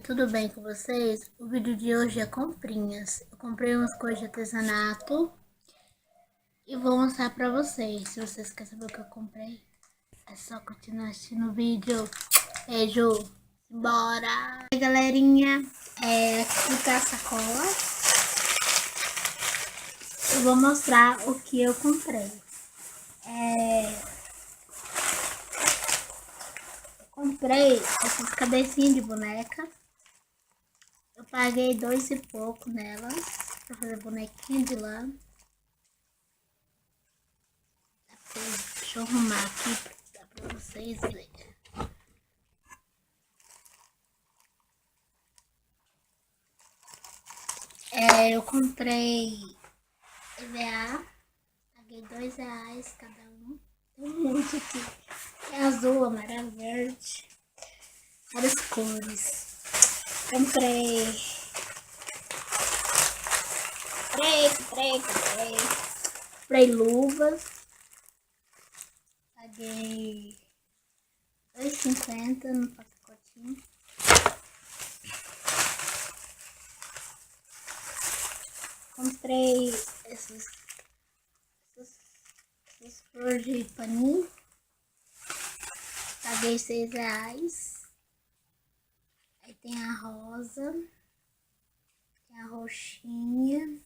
tudo bem com vocês? O vídeo de hoje é comprinhas. Eu comprei umas coisas de artesanato e vou mostrar pra vocês. Se vocês querem saber o que eu comprei, é só continuar assistindo o vídeo. Beijo! Bora! E aí, galerinha, aqui tá a sacola. Eu vou mostrar o que eu comprei. Comprei essas cabecinhas de boneca. Eu paguei 2 e pouco nelas pra fazer bonequinha de lã. Deixa eu arrumar aqui pra vocês verem. Eu comprei EVA, paguei R$2 cada um. Tem um monte aqui. É azul, amarelo, verde, várias cores. Comprei comprei luvas, paguei R$2,50 no pacotinho. Comprei essas flores de paninho, paguei R$6. Aí tem a rosa, tem a roxinha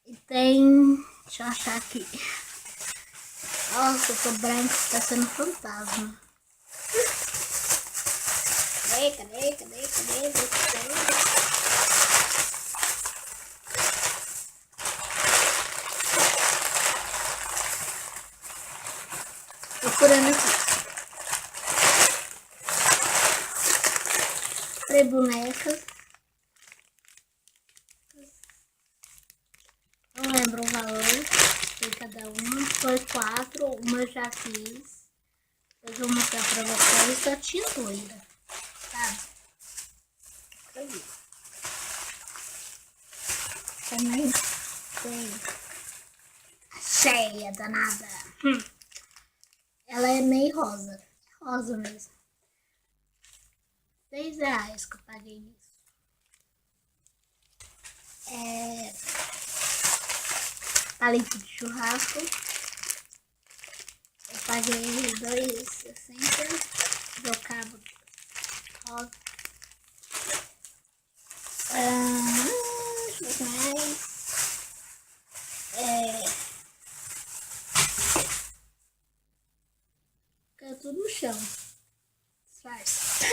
e tem, deixa eu achar aqui. Nossa, eu tô branco, tá sendo fantasma. Cadê? Procurando aqui. Comprei bonecas. Não lembro o valor de cada uma. Foi 4, uma eu já fiz. Eu vou mostrar pra vocês. Só tinha doida, sabe? Aí. Também tem a cheia danada. Ela é meio rosa. Rosa mesmo. R$6 que eu paguei nisso. Palito de churrasco. Eu paguei R$2,60. Do cabo rosa. Deixa eu ver mais. Caiu tudo no chão. Disfarce.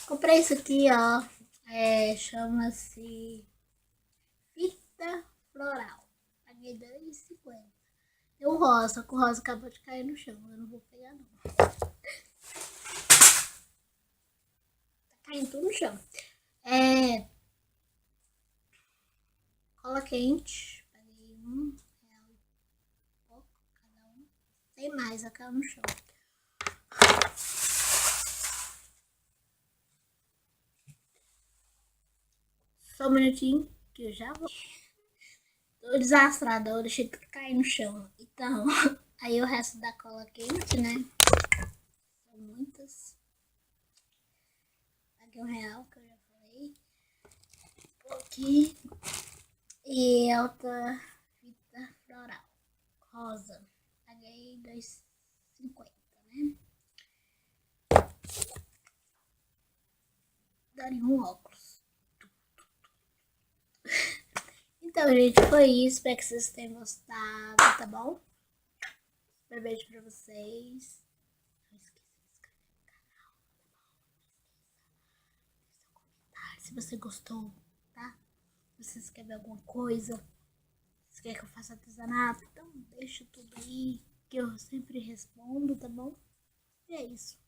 Comprei isso aqui, ó. Chama-se fita floral. Paguei R$2,50. Tem o rosa, que o rosa acabou de cair no chão. Eu não vou pegar, não. Tá caindo tudo no chão. Cola quente. Paguei R$1 e pouco cada um. Tem mais, ela caiu no chão. Só um minutinho, que eu já vou. Tô desastrada, eu deixei tudo cair no chão. Então, aí o resto da cola quente, né? São muitas. Paguei R$1, que eu já falei. Aqui. E outra fita floral. Rosa. Paguei R$2,50, né? Daria um óculos. Então, gente, foi isso. Espero que vocês tenham gostado, tá bom? Um beijo pra vocês. Não esqueça de se inscrever no canal. Deixa seu comentário se você gostou, tá? Se vocês querem ver alguma coisa, se quer que eu faça artesanato, então deixa tudo aí, que eu sempre respondo, tá bom? E é isso.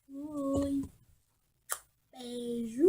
Fui. Beijo.